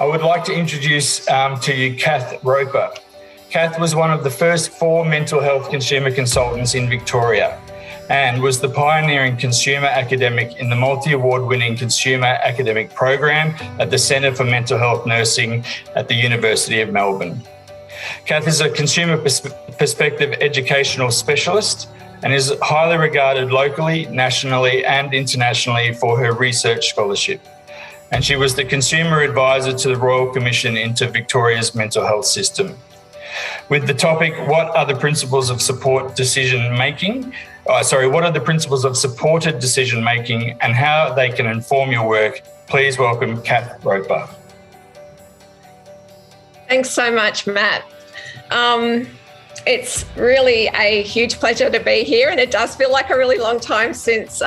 I would like to introduce to you Cath Roper. Cath was one of the first 4 mental health consumer consultants in Victoria and was the pioneering consumer academic in the multi-award-winning consumer academic program at the Centre for Mental Health Nursing at the University of Melbourne. Cath is a consumer perspective educational specialist and is highly regarded locally, nationally and internationally for her research scholarship. And she was the consumer advisor to the Royal Commission into Victoria's mental health system. With the topic, what are the principles of supported decision-making and how they can inform your work, please welcome Cath Roper. Thanks so much, Matt. It's really a huge pleasure to be here, and it does feel like a really long time since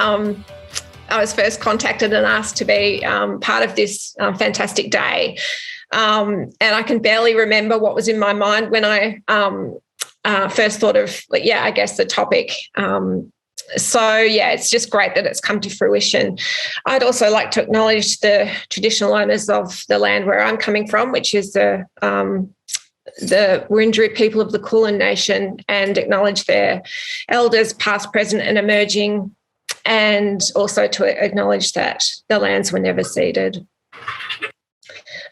I was first contacted and asked to be part of this fantastic day. And I can barely remember what was in my mind when I first thought of, the topic. It's just great that it's come to fruition. I'd also like to acknowledge the traditional owners of the land where I'm coming from, which is the Wurundjeri people of the Kulin Nation, and acknowledge their elders, past, present and emerging, and also to acknowledge that the lands were never ceded.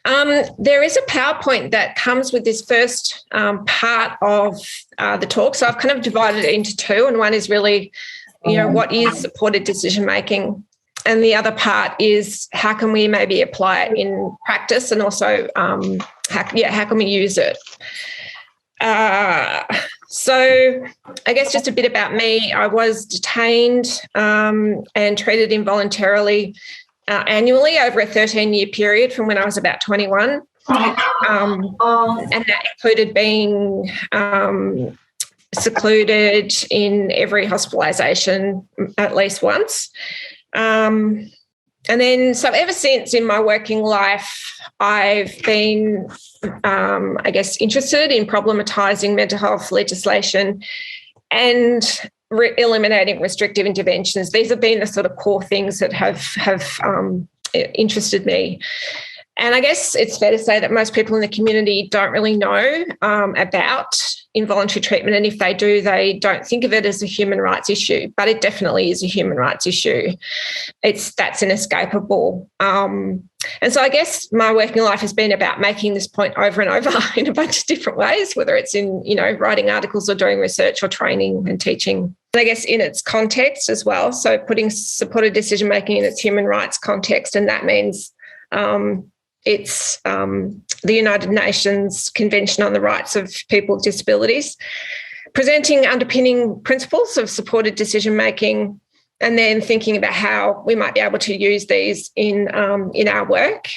There is a PowerPoint that comes with this first part of the talk. So I've kind of divided it into 2, and one is really, what is supported decision-making? And the other part is how can we maybe apply it in practice, and also how can we use it? So I guess just a bit about me. I was detained and treated involuntarily annually over a 13-year period from when I was about 21. And that included being secluded in every hospitalisation at least once. And then, so ever since in my working life, I've been, interested in problematising mental health legislation and eliminating restrictive interventions. These have been the sort of core things that have interested me. And I guess it's fair to say that most people in the community don't really know about involuntary treatment, and if they do, they don't think of it as a human rights issue, but it definitely is a human rights issue. That's inescapable. And so I guess my working life has been about making this point over and over in a bunch of different ways, whether it's in, writing articles or doing research or training and teaching. And I guess in its context as well, so putting supported decision-making in its human rights context, and that means it's the United Nations Convention on the Rights of People with Disabilities, presenting underpinning principles of supported decision-making, and then thinking about how we might be able to use these in our work,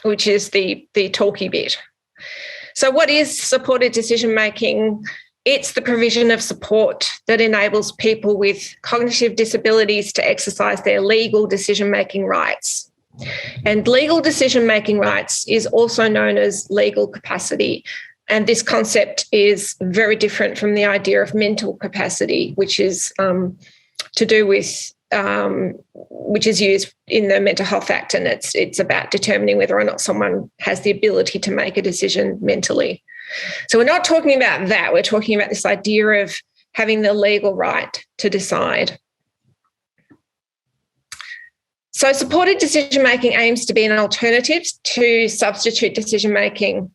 which is the talky bit. So what is supported decision-making? It's the provision of support that enables people with cognitive disabilities to exercise their legal decision-making rights. And legal decision-making rights is also known as legal capacity. And this concept is very different from the idea of mental capacity, which is to do with, which is used in the Mental Health Act, and it's about determining whether or not someone has the ability to make a decision mentally. So we're not talking about that. We're talking about this idea of having the legal right to decide. So supported decision-making aims to be an alternative to substitute decision-making.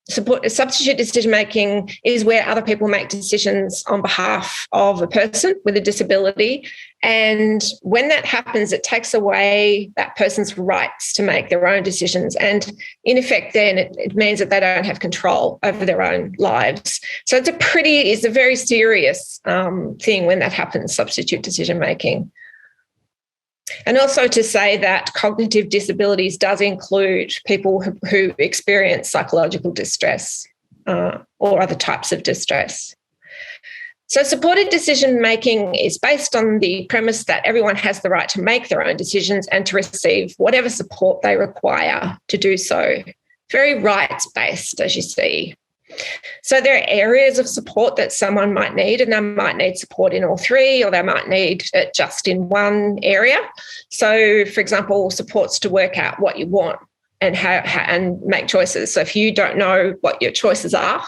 Substitute decision-making is where other people make decisions on behalf of a person with a disability. And when that happens, it takes away that person's rights to make their own decisions. And in effect, then it means that they don't have control over their own lives. So it's a very serious thing when that happens, substitute decision-making. And also to say that cognitive disabilities does include people who experience psychological distress or other types of distress. So supported decision-making is based on the premise that everyone has the right to make their own decisions and to receive whatever support they require to do so. Very rights-based, as you see. So there are areas of support that someone might need, and they might need support in all three, or they might need it just in one area. So, for example, supports to work out what you want and how and make choices. So if you don't know what your choices are,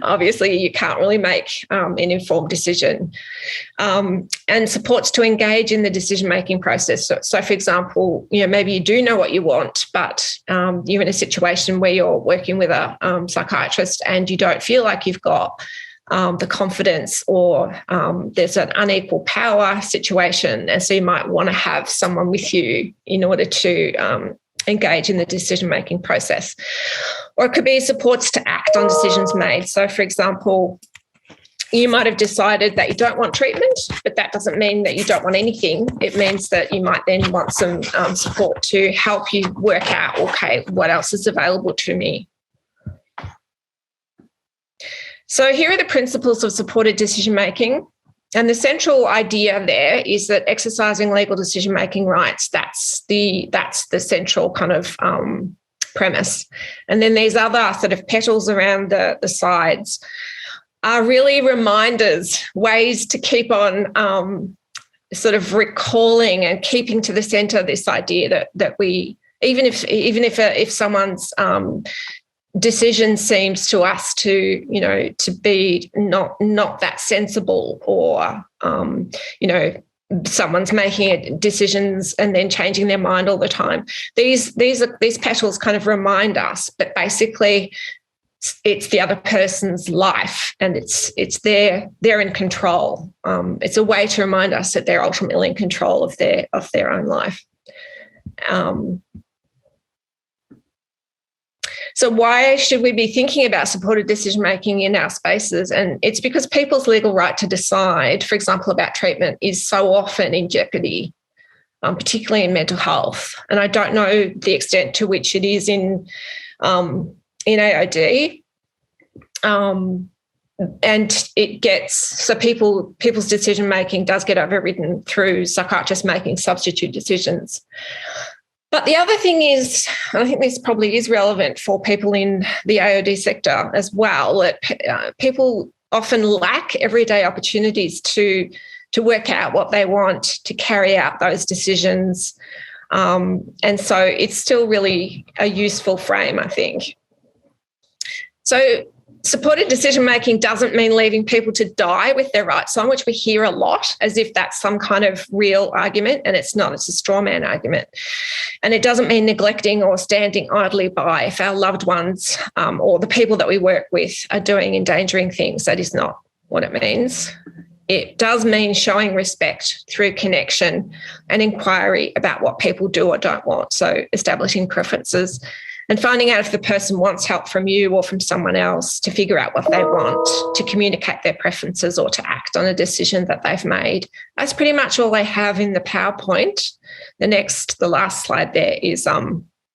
obviously you can't really make an informed decision. And supports to engage in the decision-making process. So for example, maybe you do know what you want, but you're in a situation where you're working with a psychiatrist and you don't feel like you've got the confidence, or there's an unequal power situation. And so you might want to have someone with you in order to engage in the decision-making process. Or it could be supports to act on decisions made. So, for example, you might have decided that you don't want treatment, but that doesn't mean that you don't want anything. It means that you might then want some support to help you work out, okay, what else is available to me? So here are the principles of supported decision-making. And the central idea there is that exercising legal decision-making rights, that's the central kind of premise. And then these other sort of petals around the sides are really reminders, ways to keep on sort of recalling and keeping to the centre this idea that we, even if someone's decision seems to us to be not that sensible, or someone's making decisions and then changing their mind all the time. These petals kind of remind us, but basically it's the other person's life, and they're in control. It's a way to remind us that they're ultimately in control of their own life. So why should we be thinking about supported decision-making in our spaces? And it's because people's legal right to decide, for example, about treatment, is so often in jeopardy, particularly in mental health. And I don't know the extent to which it is in AOD. And it gets, so people's decision-making does get overridden through psychiatrists making substitute decisions. But the other thing is, and I think this probably is relevant for people in the AOD sector as well, that people often lack everyday opportunities to work out what they want, to carry out those decisions. And so it's still really a useful frame, I think. So supported decision-making doesn't mean leaving people to die with their rights on, which we hear a lot, as if that's some kind of real argument, and it's not. It's a straw man argument. And it doesn't mean neglecting or standing idly by if our loved ones or the people that we work with are doing endangering things. That is not what it means. It does mean showing respect through connection and inquiry about what people do or don't want, so establishing preferences, and finding out if the person wants help from you or from someone else to figure out what they want, to communicate their preferences or to act on a decision that they've made. That's pretty much all they have in the PowerPoint. The last slide there is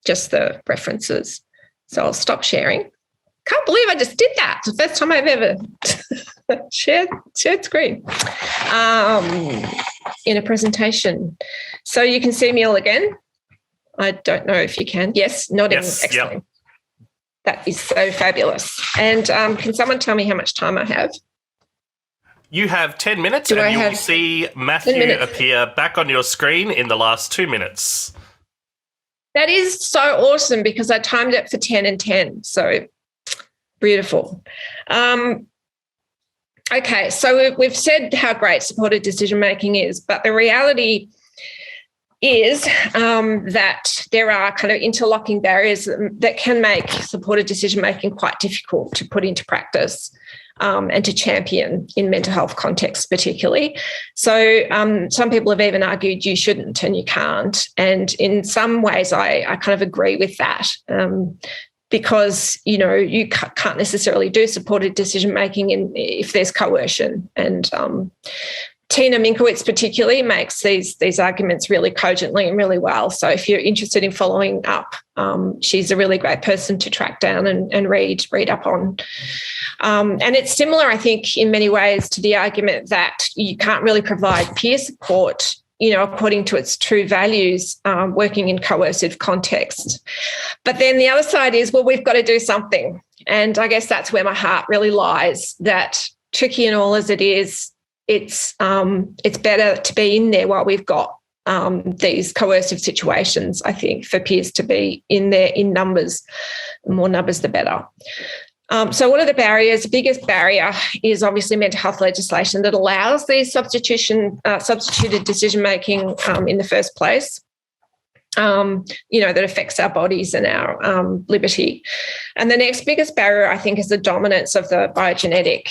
just the references. So I'll stop sharing. Can't believe I just did that. It's the first time I've ever shared screen in a presentation. So you can see me all again. I don't know if you can. Yes, nodding. Yes, excellent. Yep. That is so fabulous. And can someone tell me how much time I have? You have 10 minutes, and you'll see Matthew appear back on your screen in the last 2 minutes. That is so awesome, because I timed it for 10 and 10. So beautiful. Okay, so we've said how great supported decision-making is, but the reality is that there are kind of interlocking barriers that can make supported decision-making quite difficult to put into practice and to champion in mental health contexts particularly. So some people have even argued you shouldn't and you can't. And in some ways I kind of agree with that because, you can't necessarily do supported decision-making if there's coercion. And Tina Minkowitz particularly makes these arguments really cogently and really well. So if you're interested in following up, she's a really great person to track down and read up on. And it's similar, I think, in many ways to the argument that you can't really provide peer support according to its true values, working in coercive contexts. But then the other side is, well, we've got to do something. And I guess that's where my heart really lies, that tricky and all as it is, it's better to be in there while we've got these coercive situations, I think, for peers to be in there in numbers. The more numbers, the better. So what are the barriers? The biggest barrier is obviously mental health legislation that allows these substituted decision-making in the first place, that affects our bodies and our liberty. And the next biggest barrier, I think, is the dominance of the biogenetic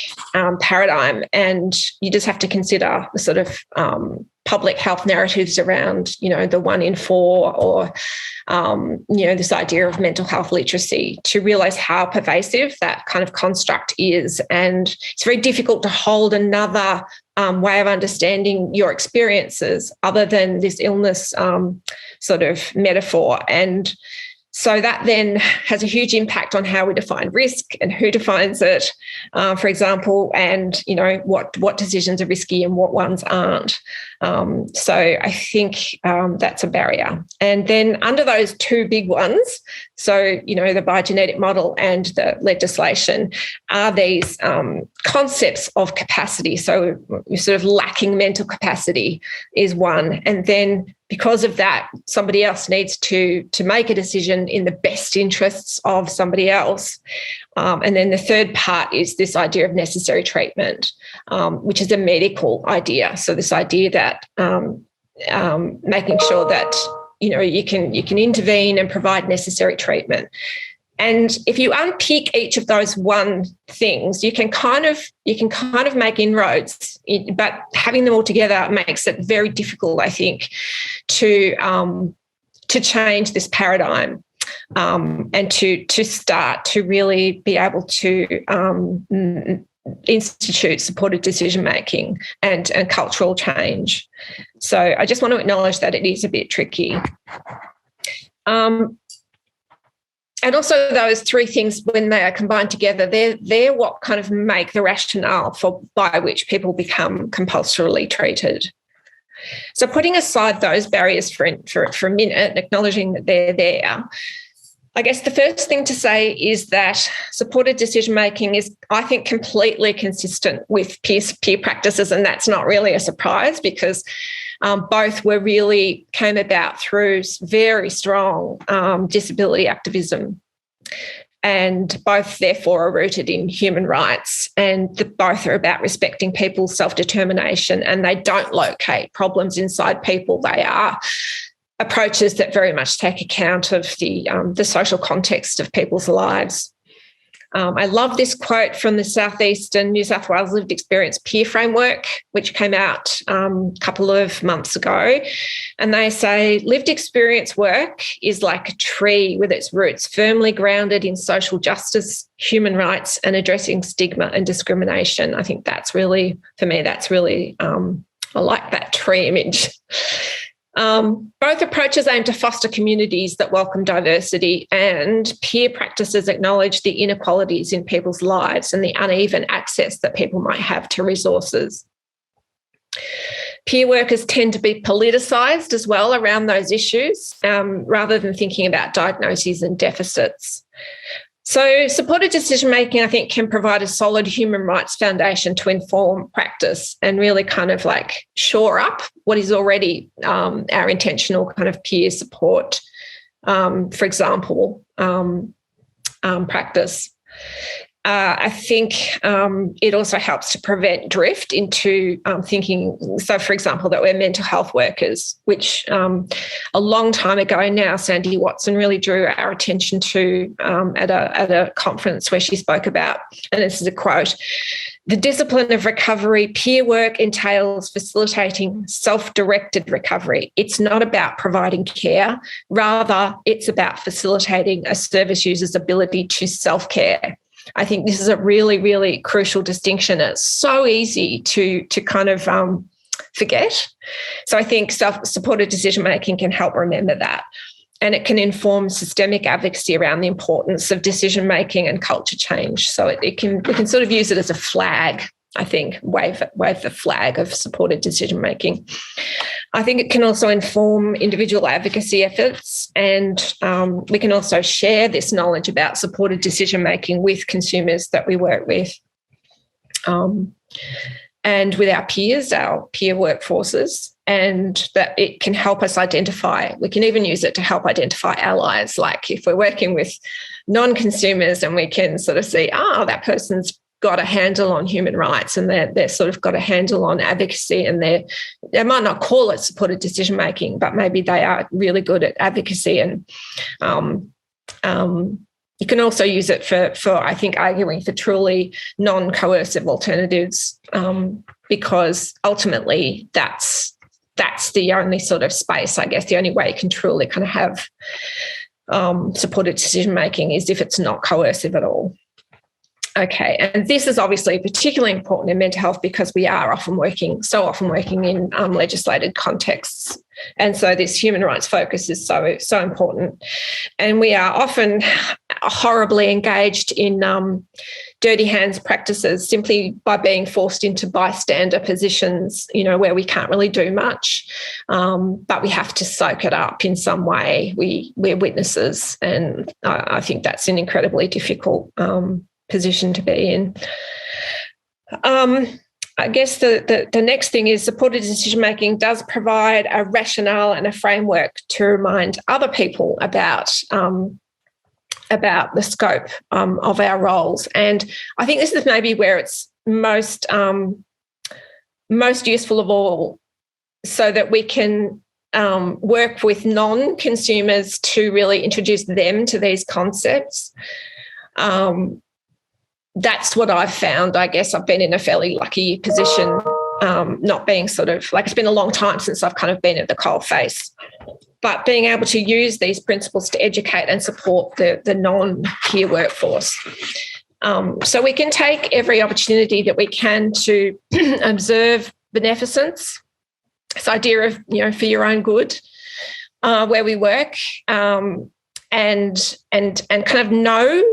paradigm. And you just have to consider the sort of public health narratives around, the 1 in 4 or, this idea of mental health literacy to realise how pervasive that kind of construct is. And it's very difficult to hold another way of understanding your experiences other than this illness sort of metaphor. And so that then has a huge impact on how we define risk and who defines it, for example, and, what decisions are risky and what ones aren't. So I think that's a barrier. And then under those two big ones, so, the biogenetic model and the legislation are these concepts of capacity. So you're sort of lacking mental capacity is one. And then because of that, somebody else needs to make a decision in the best interests of somebody else. And then the third part is this idea of necessary treatment, which is a medical idea. So this idea that making sure that, you can intervene and provide necessary treatment. And if you unpick each of those things, you can kind of make inroads, but having them all together makes it very difficult, I think, to change this paradigm and to start to really be able to institute supported decision-making and cultural change. So I just want to acknowledge that it is a bit tricky. And also those three things, when they are combined together, they're what kind of make the rationale by which people become compulsorily treated. So putting aside those barriers for a minute and acknowledging that they're there, I guess the first thing to say is that supported decision-making is, I think, completely consistent with peer practices, and that's not really a surprise because both came about through very strong disability activism, and both therefore are rooted in human rights, and both are about respecting people's self-determination, and they don't locate problems inside people. They are approaches that very much take account of the social context of people's lives. I love this quote from the Southeastern New South Wales Lived Experience Peer Framework, which came out a couple of months ago. And they say, lived experience work is like a tree with its roots firmly grounded in social justice, human rights, and addressing stigma and discrimination. I think that's really, for me, I like that tree image. Both approaches aim to foster communities that welcome diversity, and peer practices acknowledge the inequalities in people's lives and the uneven access that people might have to resources. Peer workers tend to be politicised as well around those issues, rather than thinking about diagnoses and deficits. So supported decision-making, I think, can provide a solid human rights foundation to inform practice and really kind of like shore up what is already our intentional kind of peer support, for example, practice. I think it also helps to prevent drift into thinking, so for example, that we're mental health workers, which a long time ago now, Sandy Watson really drew our attention to at a conference where she spoke about, and this is a quote, "The discipline of recovery, peer work entails facilitating self-directed recovery. It's not about providing care. Rather, it's about facilitating a service user's ability to self-care." I think this is a really, really crucial distinction. It's so easy to kind of forget. So I think self-supported decision-making can help remember that. And it can inform systemic advocacy around the importance of decision-making and culture change. So we can sort of use it as a flag I think, wave the flag of supported decision-making. I think it can also inform individual advocacy efforts, and we can also share this knowledge about supported decision-making with consumers that we work with, and with our peers, our peer workforces, and that it can help us identify. We can even use it to help identify allies, like if we're working with non-consumers and we can sort of see, that person's got a handle on human rights and they're sort of got a handle on advocacy, and they might not call it supported decision making, but maybe they are really good at advocacy. And you can also use it for I think arguing for truly non-coercive alternatives, because ultimately that's the only sort of space, I guess, the only way you can truly kind of have supported decision making is if it's not coercive at all. Okay, and this is obviously particularly important in mental health because we are often working in legislated contexts, and so this human rights focus is so important. And we are often horribly engaged in dirty hands practices simply by being forced into bystander positions, where we can't really do much, but we have to soak it up in some way. We're witnesses, and I think that's an incredibly difficult position to be in. I guess the next thing is supported decision-making does provide a rationale and a framework to remind other people about the scope of our roles. And I think this is maybe where it's most useful of all, so that we can work with non-consumers to really introduce them to these concepts. That's what I've found. I guess I've been in a fairly lucky position, not being sort of like, it's been a long time since I've kind of been at the coalface, but being able to use these principles to educate and support the non-peer workforce. So we can take every opportunity that we can to observe beneficence, this idea of, for your own good, where we work, and kind of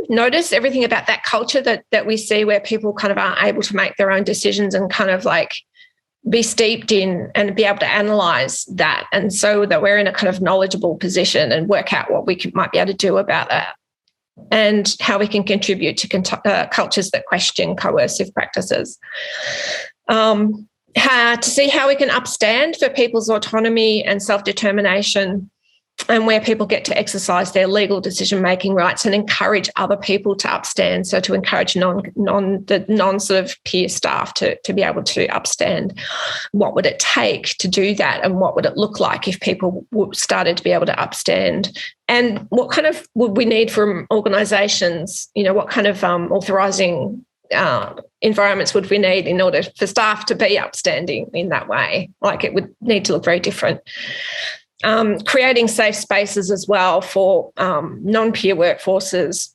notice everything about that culture that we see, where people kind of aren't able to make their own decisions, and kind of like be steeped in and be able to analyse that, and so that we're in a kind of knowledgeable position and work out what we might be able to do about that, and how we can contribute to cultures that question coercive practices. To see how we can upstand for people's autonomy and self-determination, and where people get to exercise their legal decision-making rights, and encourage other people to upstand. So to encourage the non sort of peer staff to be able to upstand. What would it take to do that, and what would it look like if people started to be able to upstand? And what kind of would we need from organisations? What kind of authorising environments would we need in order for staff to be upstanding in that way? Like, it would need to look very different. Creating safe spaces as well for non-peer workforces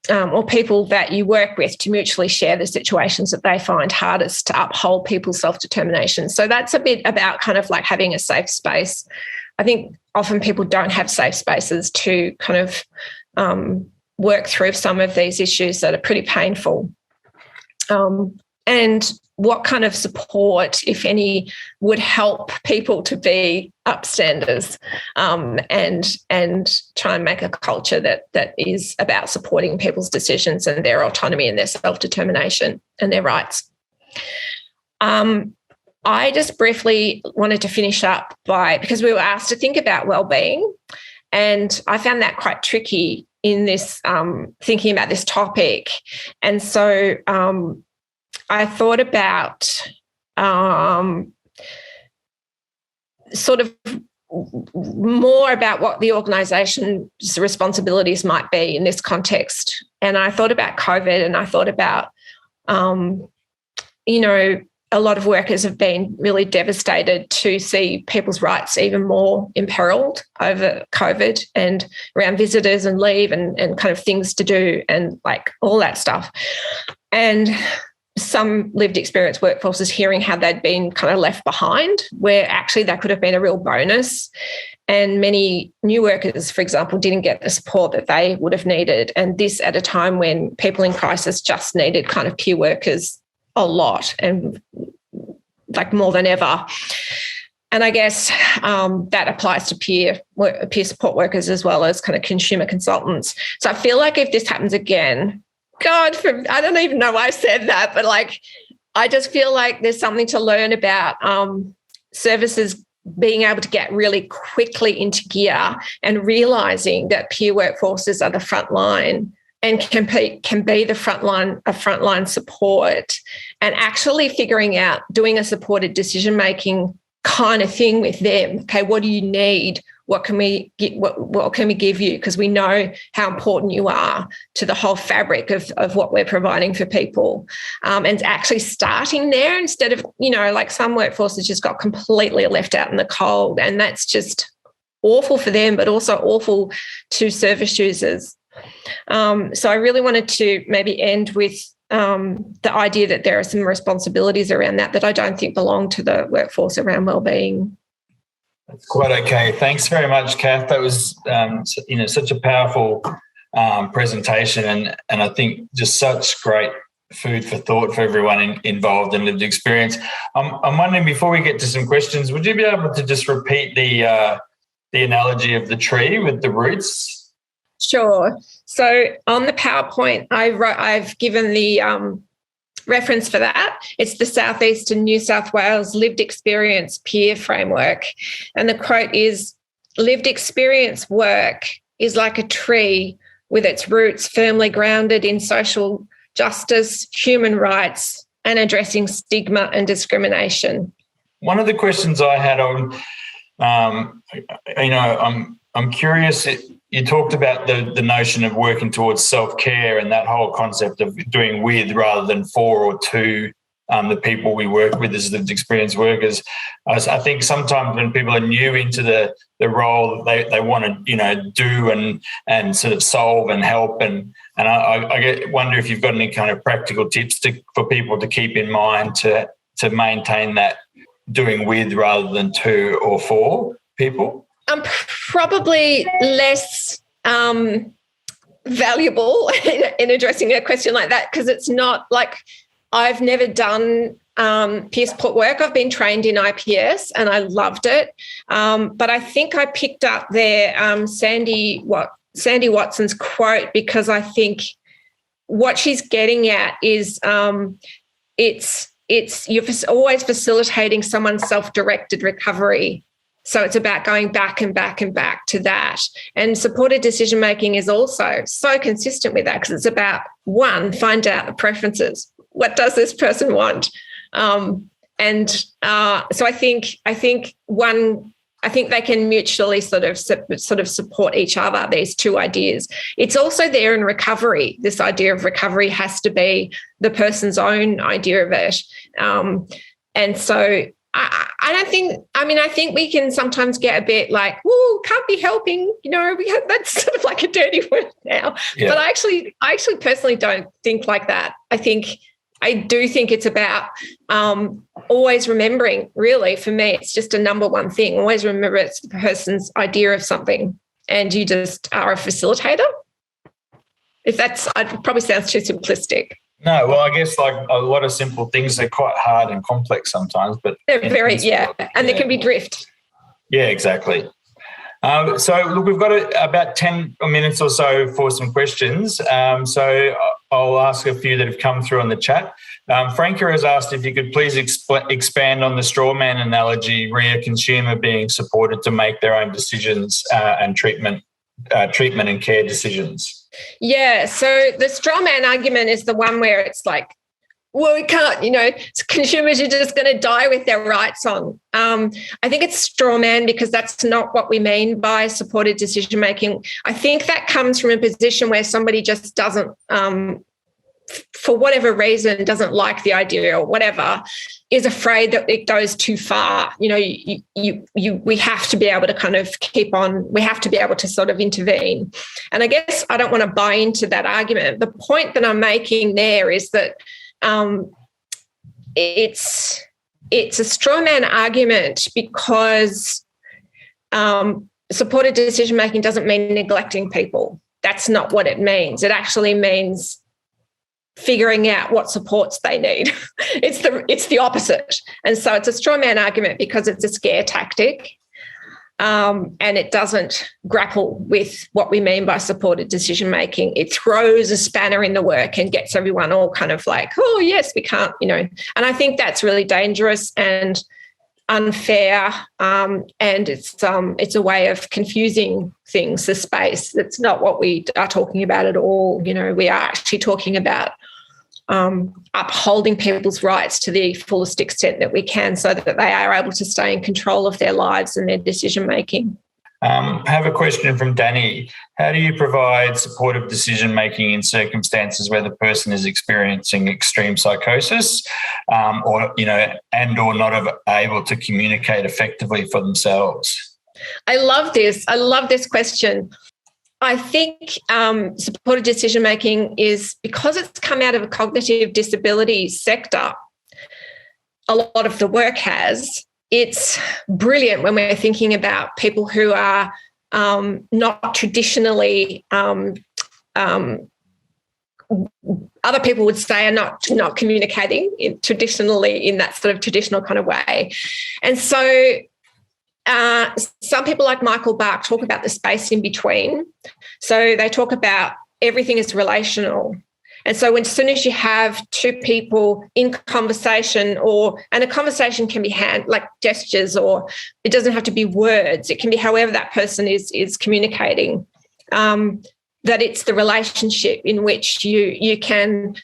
or people that you work with to mutually share the situations that they find hardest to uphold people's self-determination. So that's a bit about kind of like having a safe space. I think often people don't have safe spaces to kind of work through some of these issues that are pretty painful. And what kind of support, if any, would help people to be upstanders, and try and make a culture that is about supporting people's decisions and their autonomy and their self-determination and their rights. I just briefly wanted to finish up because we were asked to think about well-being, and I found that quite tricky in this thinking about this topic. And so I thought about sort of more about what the organisation's responsibilities might be in this context. And I thought about COVID, and I thought about, a lot of workers have been really devastated to see people's rights even more imperiled over COVID, and around visitors and leave and kind of things to do and like all that stuff. And some lived experience workforces hearing how they'd been kind of left behind, where actually that could have been a real bonus. And many new workers, for example, didn't get the support that they would have needed. And this at a time when people in crisis just needed kind of peer workers a lot, and like more than ever. And I guess that applies to peer support workers as well as kind of consumer consultants. So I feel like if this happens again, I don't even know why I said that, but like I just feel like there's something to learn about services being able to get really quickly into gear and realising that peer workforces are the front line and can be the frontline support, and actually figuring out doing a supported decision-making kind of thing with them. Okay, what do you need? What can we give you? Because we know how important you are to the whole fabric of what we're providing for people. And actually starting there instead of, like some workforces just got completely left out in the cold, and that's just awful for them, but also awful to service users. So I really wanted to maybe end with the idea that there are some responsibilities around that I don't think belong to the workforce around wellbeing. That's quite okay. Thanks very much, Cath. That was, such a powerful presentation, and I think just such great food for thought for everyone involved in lived experience. I'm wondering, before we get to some questions, would you be able to just repeat the analogy of the tree with the roots? Sure. So on the PowerPoint, I've given the reference for that. It's the Southeastern New South Wales Lived Experience Peer Framework. And the quote is, "Lived experience work is like a tree with its roots firmly grounded in social justice, human rights, and addressing stigma and discrimination." One of the questions I had I'm curious. You talked about the notion of working towards self-care and that whole concept of doing with rather than for or to the people we work with as lived experience workers. I think sometimes when people are new into the role, they want to, do and sort of solve and help. And I wonder if you've got any kind of practical tips for people to keep in mind to maintain that doing with rather than to or for people. I'm probably less valuable in addressing a question like that, because it's not like I've never done peer support work. I've been trained in IPS and I loved it. But I think I picked up there Sandy Watson's quote, because I think what she's getting at is you're always facilitating someone's self-directed recovery. So it's about going back and back and back to that. And supported decision-making is also so consistent with that, because it's about, one, find out the preferences. What does this person want? So I think they can mutually sort of support each other, these two ideas. It's also there in recovery. This idea of recovery has to be the person's own idea of it. And so I think we can sometimes get a bit like, "Whoa, can't be helping," that's sort of like a dirty word now. Yeah. But I actually personally don't think like that. I do think it's about always remembering, really, for me, it's just a number one thing. Always remember it's the person's idea of something, and you just are a facilitator. It probably sounds too simplistic. No, well, I guess like a lot of simple things are quite hard and complex sometimes, but they're very, and there can be drift. Yeah, exactly. So look, we've got about 10 minutes or so for some questions. So I'll ask a few that have come through on the chat. Franca has asked if you could please expand on the straw man analogy, re a consumer being supported to make their own decisions and treatment and care decisions. Yeah, so the straw man argument is the one where it's like, well, we can't, consumers are just going to die with their rights on. I think it's straw man because that's not what we mean by supported decision making. I think that comes from a position where somebody just doesn't, for whatever reason, doesn't like the idea or whatever, is afraid that it goes too far. We have to be able to kind of keep on, we have to be able to sort of intervene. And I guess I don't want to buy into that argument. The point that I'm making there is that it's a straw man argument because supported decision-making doesn't mean neglecting people. That's not what it means. It actually means figuring out what supports they need. It's the opposite. And so it's a straw man argument because it's a scare tactic. And it doesn't grapple with what we mean by supported decision-making. It throws a spanner in the work and gets everyone all kind of like, oh, yes, we can't, And I think that's really dangerous and unfair, and it's a way of confusing things, the space. That's not what we are talking about at all. We are actually talking about upholding people's rights to the fullest extent that we can so that they are able to stay in control of their lives and their decision-making. I have a question from Danny. How do you provide supportive decision-making in circumstances where the person is experiencing extreme psychosis or not able to communicate effectively for themselves? I love this question. I think supported decision-making is, because it's come out of a cognitive disability sector, a lot of the work has, it's brilliant when we're thinking about people who are not traditionally, other people would say are not communicating traditionally in that sort of traditional kind of way. And so some people like Michael Bark talk about the space in between. So they talk about everything is relational. And so as soon as you have two people in conversation, and a conversation can be like gestures, or it doesn't have to be words, it can be however that person is communicating, that it's the relationship in which they can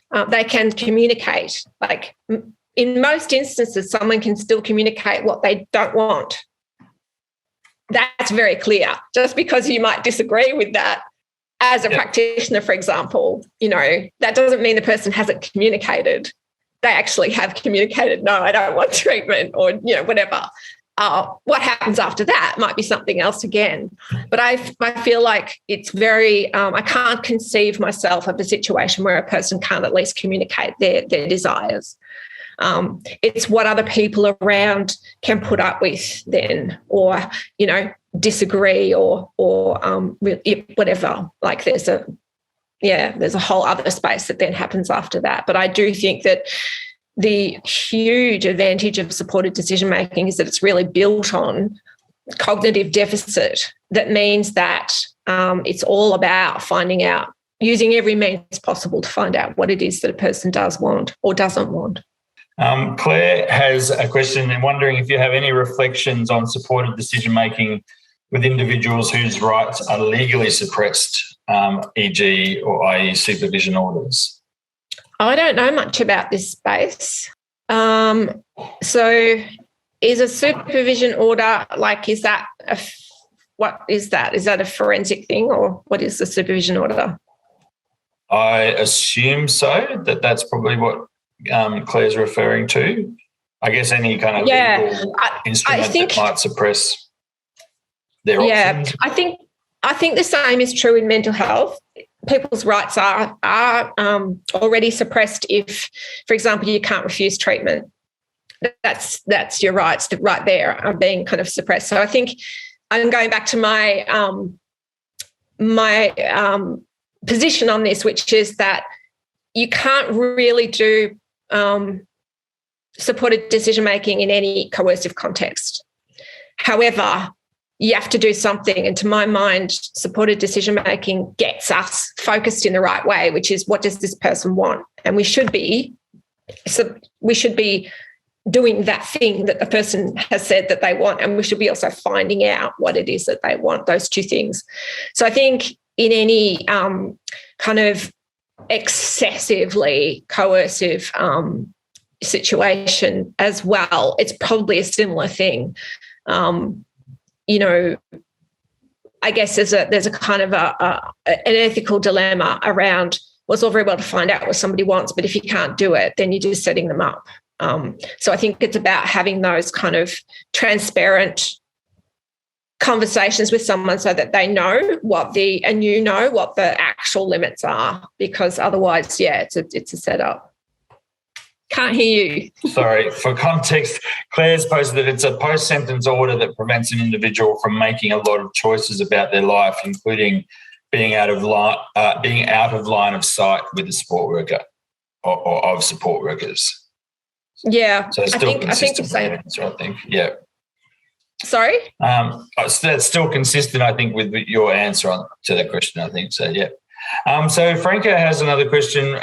communicate. Like in most instances, someone can still communicate what they don't want. That's very clear. Just because you might disagree with that as a practitioner, for example, that doesn't mean the person hasn't communicated. They actually have communicated, no, I don't want treatment, or, whatever. What happens after that might be something else again. But I feel like it's very, I can't conceive myself of a situation where a person can't at least communicate their desires. It's what other people around can put up with then, or, disagree or whatever. Like there's a whole other space that then happens after that. But I do think that the huge advantage of supported decision-making is that it's really built on cognitive deficit. That means that it's all about finding out, using every means possible to find out what it is that a person does want or doesn't want. Claire has a question and wondering if you have any reflections on supported decision-making with individuals whose rights are legally suppressed, e.g. or i.e. supervision orders. I don't know much about this space. So is a supervision order, like, what is that? Is that a forensic thing, or what is the supervision order? I assume so, that's probably what Claire's referring to. I guess any kind of legal instrument that might suppress their options. I think the same is true in mental health. People's rights are already suppressed if, for example, you can't refuse treatment. That's your rights that right there are being kind of suppressed. So I think I'm going back to my position on this, which is that you can't really do supported decision-making in any coercive context. However, you have to do something. And to my mind, supported decision-making gets us focused in the right way, which is, what does this person want? And we should be doing that thing that the person has said that they want, and we should be also finding out what it is that they want, those two things. So I think in any kind of excessively coercive situation as well, it's probably a similar thing. I guess there's a kind of an ethical dilemma around, well, it's all very well to find out what somebody wants, but if you can't do it, then you're just setting them up. So I think it's about having those kind of transparent conversations with someone so that they know what the actual limits are, because otherwise, it's a setup. Can't hear you. Sorry. For context, Claire's posted that it's a post-sentence order that prevents an individual from making a lot of choices about their life, including being out of line of sight with a support worker. or of support workers. Yeah, so it's still consistent with your answer, I think. Yeah. Sorry? That's still consistent, I think, with your answer to that question, I think. So, yeah. So Franca has another question.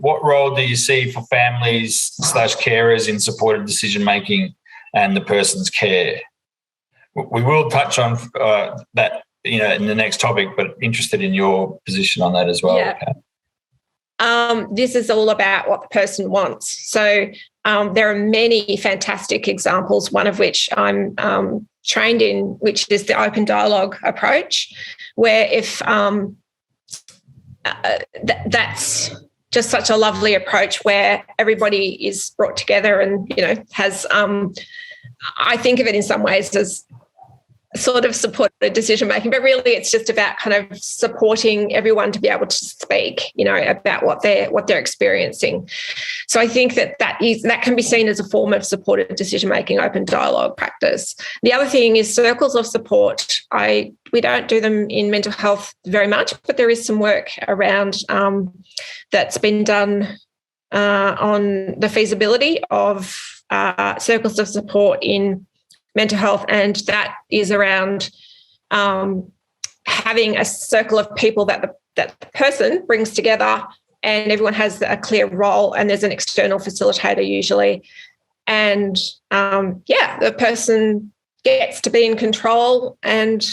What role do you see for families / carers in supported decision-making and the person's care? We will touch on that, in the next topic, but interested in your position on that as well. Yeah. Okay. This is all about what the person wants. So there are many fantastic examples, one of which I'm trained in, which is the open dialogue approach, where if that's just such a lovely approach where everybody is brought together and, has, I think of it in some ways as sort of supported decision-making, but really it's just about kind of supporting everyone to be able to speak, about what they're experiencing. So I think that can be seen as a form of supported decision-making, open dialogue practice. The other thing is circles of support. We don't do them in mental health very much, but there is some work around that's been done on the feasibility of circles of support in mental health, and that is around having a circle of people that the person brings together, and everyone has a clear role, and there's an external facilitator usually, and the person gets to be in control and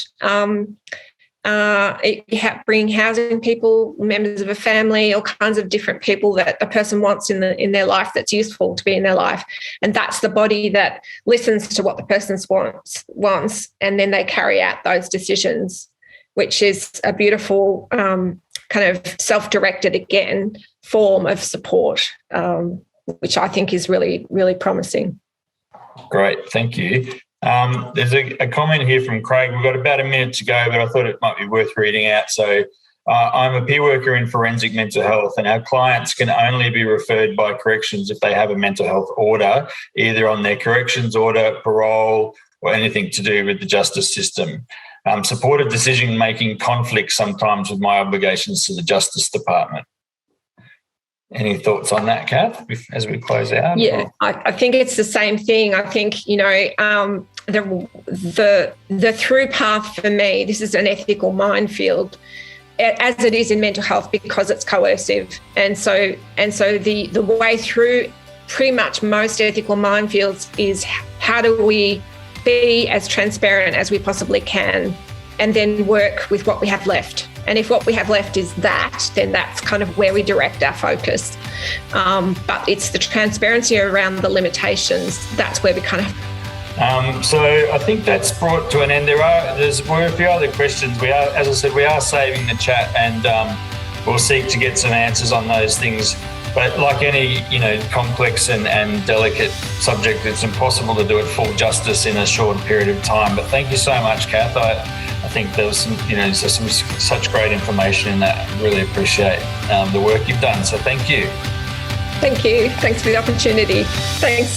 bring housing people, members of a family, all kinds of different people that a person wants in their life that's useful to be in their life. And that's the body that listens to what the person wants, and then they carry out those decisions, which is a beautiful kind of self-directed, again, form of support, which I think is really, really promising. Great, thank you. There's a comment here from Craig. We've got about a minute to go, but I thought it might be worth reading out. So I'm a peer worker in forensic mental health, and our clients can only be referred by corrections if they have a mental health order, either on their corrections order, parole, or anything to do with the justice system. Supported decision-making conflicts sometimes with my obligations to the Justice Department. Any thoughts on that, Cath, as we close out? Yeah, I think it's the same thing. I think, the through path for me, this is an ethical minefield, as it is in mental health, because it's coercive. And so the way through pretty much most ethical minefields is how do we be as transparent as we possibly can, and then work with what we have left. And if what we have left is that, then that's kind of where we direct our focus. But it's the transparency around the limitations. That's where we kind of... So I think that's brought to an end. There were a few other questions. We are, as I said, we are saving the chat, and we'll seek to get some answers on those things. But like any, complex and delicate subject, it's impossible to do it full justice in a short period of time. But thank you so much, Cath. I think there was some such great information in that. I really appreciate the work you've done. So thank you. Thank you. Thanks for the opportunity. Thanks.